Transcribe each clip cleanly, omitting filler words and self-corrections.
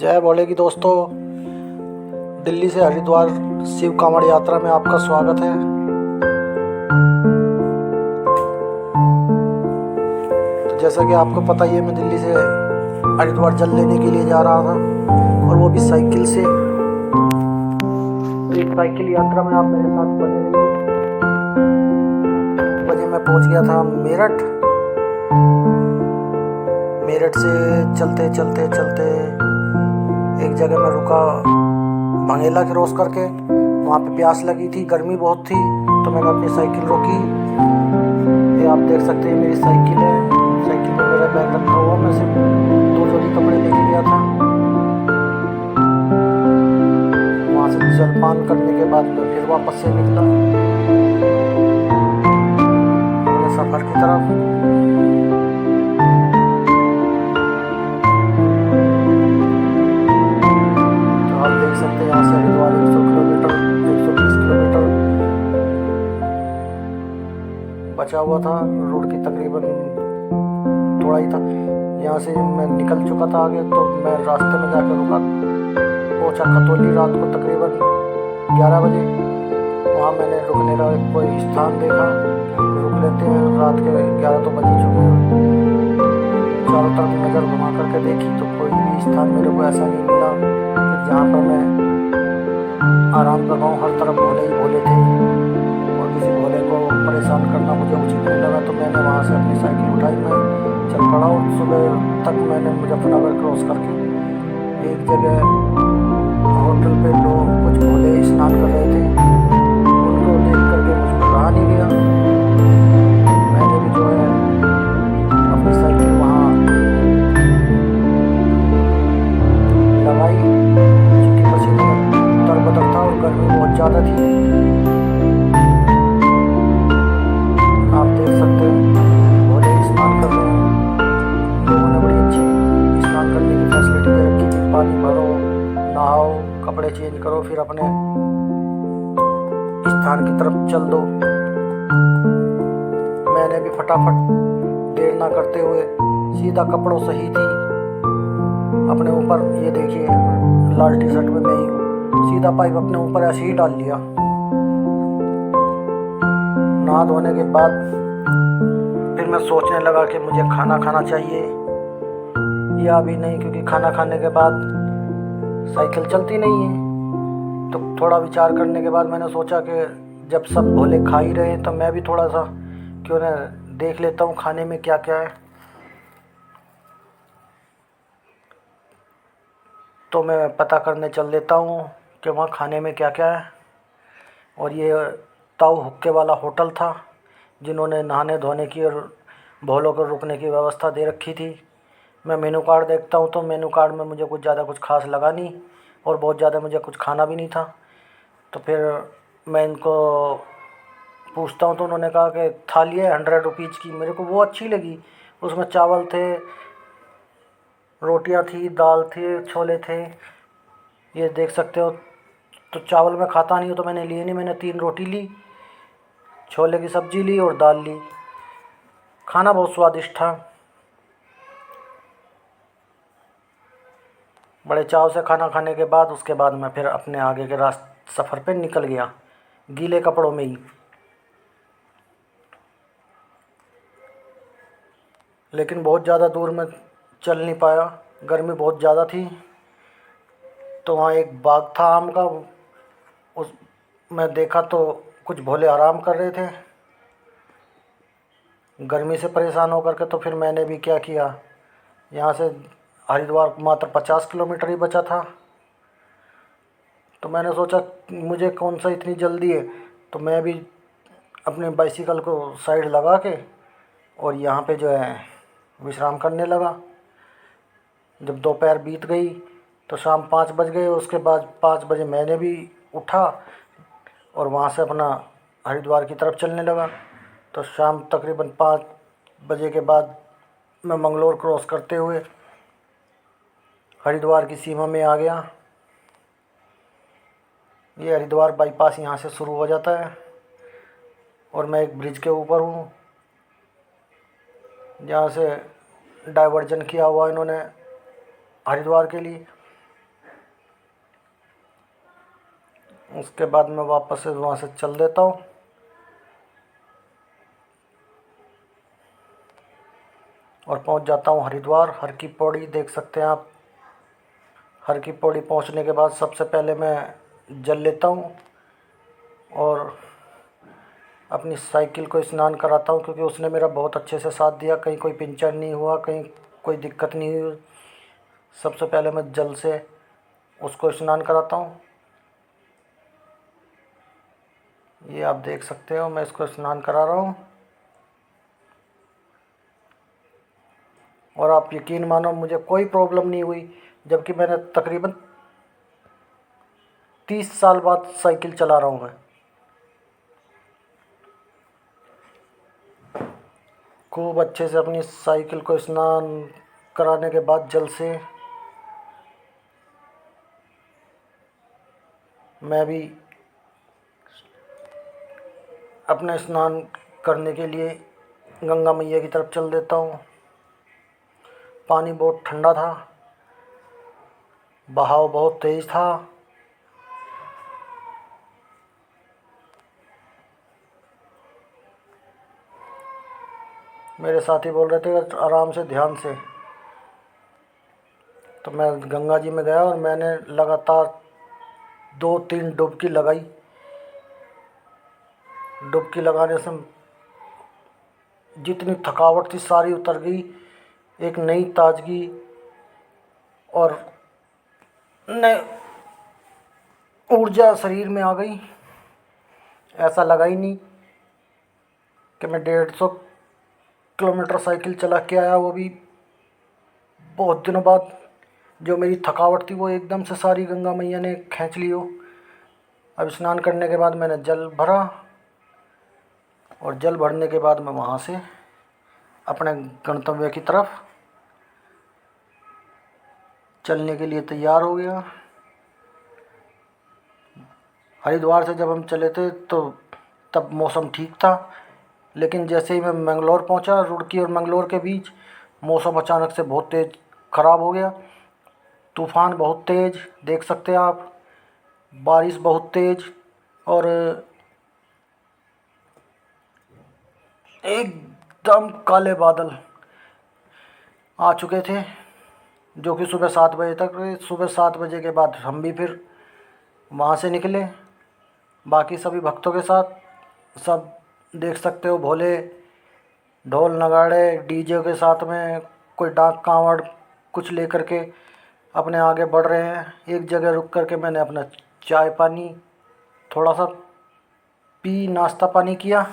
जय भोले की दोस्तों। दिल्ली से हरिद्वार शिव कांवड़ यात्रा में आपका स्वागत है। तो जैसा कि आपको पता ही है, मैं दिल्ली से हरिद्वार जल लेने के लिए जा रहा था, और वो भी साइकिल से। तो एक साइकिल यात्रा में आप मेरे साथ बने रहिए। बजे मैं पहुंच गया था मेरठ। मेरठ से चलते चलते चलते एक जगह में रुका, भंगेला क्रॉस करके। वहाँ पे प्यास लगी थी, गर्मी बहुत थी, तो मैंने अपनी साइकिल रोकी। ये आप देख सकते हैं मेरी साइकिल है। साइकिल में मेरा बैग रखा हुआ। मैं सिर्फ 2 जोड़ी कपड़े लेके गया था। वहाँ से जलपान करने के बाद मैं फिर वापस से निकला अपने सफ़र की तरफ। सकते हैं यहाँ से हरिद्वार 100 किलोमीटर 120 किलोमीटर बचा हुआ था। रोड की तकरीबन थोड़ा ही था। यहाँ से मैं निकल चुका था आगे, तो मैं रास्ते में जाकर रुका। पहुँचा खतौली रात को तकरीबन 11 बजे। वहाँ मैंने रुकने का कोई स्थान देखा, रुक लेते हैं, रात के 11 तो बज ही चुके हैं। चारों तरफ नज़र घुमा करके देखी तो कोई भी स्थान मेरे को ऐसा नहीं मिला जहाँ पर मैं आराम कर पाऊँ। हर तरफ भोले ही भोले थे, और किसी भोले को परेशान करना मुझे उचित नहीं लगा। तो मैंने वहाँ से अपनी साइकिल उठाई, मैं चल पड़ा। और सुबह तक मैंने मुजफ्फरनगर क्रॉस करके एक जगह होटल पे लोग कुछ भोले स्नान कर रहे थे, उनको देख करके मुझको रहा नहीं गया। मैंने भी जो है अपनी साइकिल वहाँ लगाई, क्योंकि पसीने में तरबतर था और गर्मी बहुत ज़्यादा थी। आप देख सकते हैं भोले स्नान कर रहे हैं। लोगों ने बड़ी अच्छी स्नान करने की फैसिलिटी दे रखी थी। पानी भरो, नहाओ, कपड़े चेंज करो, फिर अपने स्थान की तरफ चल दो। मैंने भी फटाफट देर ना करते हुए सीधा कपड़ों से ही थी अपने ऊपर, ये देखिए लाल टी शर्ट में मैं ही हूँ, सीधा पाइप अपने ऊपर ऐसे ही डाल लिया। नहा धोने के बाद फिर मैं सोचने लगा कि मुझे खाना खाना चाहिए या अभी नहीं, क्योंकि खाना खाने के बाद साइकिल चलती नहीं है। तो थोड़ा विचार करने के बाद मैंने सोचा कि जब सब भोले खा ही रहे हैं तो मैं भी थोड़ा सा क्यों ना देख लेता हूँ खाने में क्या क्या है। तो मैं पता करने चल देता हूँ कि वहाँ खाने में क्या क्या है। और ये ताऊ हुक्के वाला होटल था, जिन्होंने नहाने धोने की और भोलों को रुकने की व्यवस्था दे रखी थी। मैं मेनू कार्ड देखता हूँ तो मेनू कार्ड में मुझे कुछ ज़्यादा कुछ खास लगा नहीं, और बहुत ज़्यादा मुझे कुछ खाना भी नहीं था। तो फिर मैं इनको पूछता हूँ तो उन्होंने कहा कि थाली है 100 रुपीज़ की। मेरे को वो अच्छी लगी। उसमें चावल थे, रोटियां थी, दाल थे, छोले थे, ये देख सकते हो। तो चावल मैं खाता नहीं हूँ तो मैंने लिए नहीं। मैंने 3 रोटी ली, छोले की सब्ज़ी ली और दाल ली। खाना बहुत स्वादिष्ट था। बड़े चाव से खाना खाने के बाद उसके बाद मैं फिर अपने आगे के सफ़र पे निकल गया, गीले कपड़ों में ही। लेकिन बहुत ज़्यादा दूर में चल नहीं पाया, गर्मी बहुत ज़्यादा थी। तो वहाँ एक बाग था आम का, उस मैं देखा तो कुछ भोले आराम कर रहे थे गर्मी से परेशान होकर के। तो फिर मैंने भी क्या किया, यहाँ से हरिद्वार मात्र 50 किलोमीटर ही बचा था। तो मैंने सोचा मुझे कौन सा इतनी जल्दी है, तो मैं भी अपने बाइसिकल को साइड लगा के और यहाँ पे जो है विश्राम करने लगा। जब दोपहर बीत गई तो शाम 5 बज गए। उसके बाद 5 बजे मैंने भी उठा और वहाँ से अपना हरिद्वार की तरफ चलने लगा। तो शाम तकरीबन 5 बजे के बाद मैं मंगलोर क्रॉस करते हुए हरिद्वार की सीमा में आ गया। ये हरिद्वार बाईपास यहाँ से शुरू हो जाता है, और मैं एक ब्रिज के ऊपर हूँ, जहाँ से डाइवर्जन किया हुआ इन्होंने हरिद्वार के लिए। उसके बाद मैं वापस से वहाँ से चल देता हूँ और पहुँच जाता हूँ हरिद्वार। हर की पौड़ी देख सकते हैं आप। हर की पौड़ी पहुँचने के बाद सबसे पहले मैं जल लेता हूँ और अपनी साइकिल को स्नान कराता हूँ, क्योंकि उसने मेरा बहुत अच्छे से साथ दिया। कहीं कोई पंचर नहीं हुआ, कहीं कोई दिक्कत नहीं हुई। सबसे पहले मैं जल से उसको स्नान कराता हूँ। ये आप देख सकते हो, मैं इसको स्नान करा रहा हूँ। और आप यकीन मानो मुझे कोई प्रॉब्लम नहीं हुई, जबकि मैंने तकरीबन 30 साल बाद साइकिल चला रहा हूँ मैं। खूब अच्छे से अपनी साइकिल को स्नान कराने के बाद जल से मैं भी अपने स्नान करने के लिए गंगा मैया की तरफ चल देता हूँ। पानी बहुत ठंडा था, बहाव बहुत तेज़ था। मेरे साथी बोल रहे थे आराम से, ध्यान से। तो मैं गंगा जी में गया और मैंने लगातार 2-3 डुबकी लगाई। डुबकी लगाने से जितनी थकावट थी सारी उतर गई। एक नई ताजगी और नई ऊर्जा शरीर में आ गई। ऐसा लगा ही नहीं कि मैं 150 किलोमीटर साइकिल चला के आया, वो भी बहुत दिनों बाद। जो मेरी थकावट थी वो एकदम से सारी गंगा मैया ने खींच ली हो। अब स्नान करने के बाद मैंने जल भरा और जल भरने के बाद मैं वहाँ से अपने गंतव्य की तरफ चलने के लिए तैयार हो गया। हरिद्वार से जब हम चले थे तो तब मौसम ठीक था, लेकिन जैसे ही मैं मंगलौर पहुंचा, रुड़की और मंगलौर के बीच मौसम अचानक से बहुत तेज़ ख़राब हो गया। तूफ़ान बहुत तेज़ देख सकते हैं आप, बारिश बहुत तेज़, और एकदम काले बादल आ चुके थे, जो कि सुबह 7 बजे तक। सुबह 7 बजे के बाद हम भी फिर वहाँ से निकले बाकी सभी भक्तों के साथ। सब देख सकते हो, भोले ढोल नगाड़े डीजे के साथ में, कोई डाक कांवड़ कुछ लेकर के अपने आगे बढ़ रहे हैं। एक जगह रुक कर के मैंने अपना चाय पानी थोड़ा सा पी, नाश्ता पानी किया,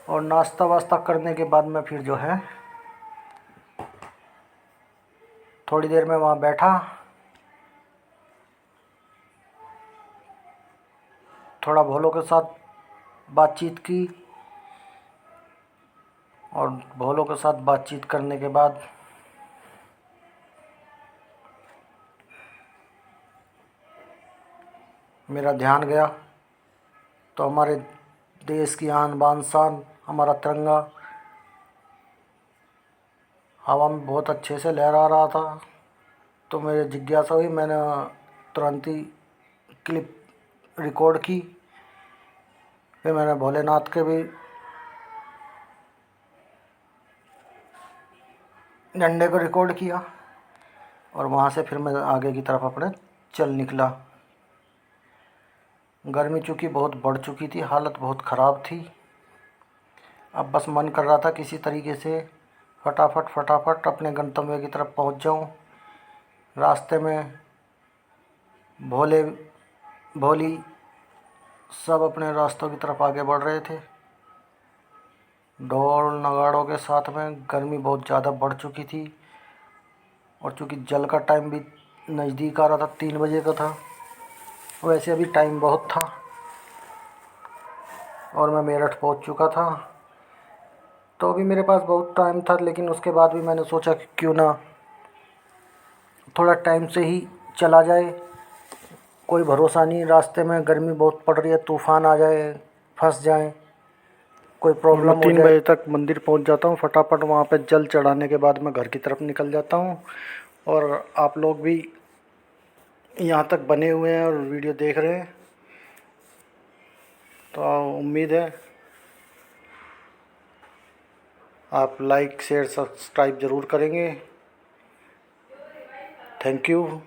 और नाश्ता वास्ता करने के बाद मैं फिर जो है थोड़ी देर में वहाँ बैठा, थोड़ा भोलों के साथ बातचीत की। और भोलों के साथ बातचीत करने के बाद मेरा ध्यान गया तो हमारे देश की आन बान शान हमारा तिरंगा हवा में बहुत अच्छे से लहरा रहा था। तो मेरी जिज्ञासा हुई, मैंने तुरंत ही क्लिप रिकॉर्ड की। फिर मैंने भोलेनाथ के भी झंडे को रिकॉर्ड किया और वहाँ से फिर मैं आगे की तरफ अपने चल निकला। गर्मी चूँकि बहुत बढ़ चुकी थी, हालत बहुत ख़राब थी। अब बस मन कर रहा था किसी तरीके से फटाफट अपने गंतव्य की तरफ पहुँच जाऊँ। रास्ते में भोले भोली सब अपने रास्तों की तरफ आगे बढ़ रहे थे, ढोल नगाड़ों के साथ में। गर्मी बहुत ज़्यादा बढ़ चुकी थी और चूँकि जल का टाइम भी नज़दीक आ रहा था, 3 बजे का था। वैसे अभी टाइम बहुत था और मैं मेरठ पहुंच चुका था, तो अभी मेरे पास बहुत टाइम था। लेकिन उसके बाद भी मैंने सोचा कि क्यों ना थोड़ा टाइम से ही चला जाए। कोई भरोसा नहीं, रास्ते में गर्मी बहुत पड़ रही है, तूफ़ान आ जाए, फंस जाए, कोई प्रॉब्लम हो जाए। 3 बजे तक मंदिर पहुंच जाता हूं, फटाफट वहां पे जल चढ़ाने के बाद मैं घर की तरफ निकल जाता हूं। और आप लोग भी यहाँ तक बने हुए हैं और वीडियो देख रहे हैं, तो उम्मीद है आप लाइक शेयर सब्सक्राइब ज़रूर करेंगे। Thank you.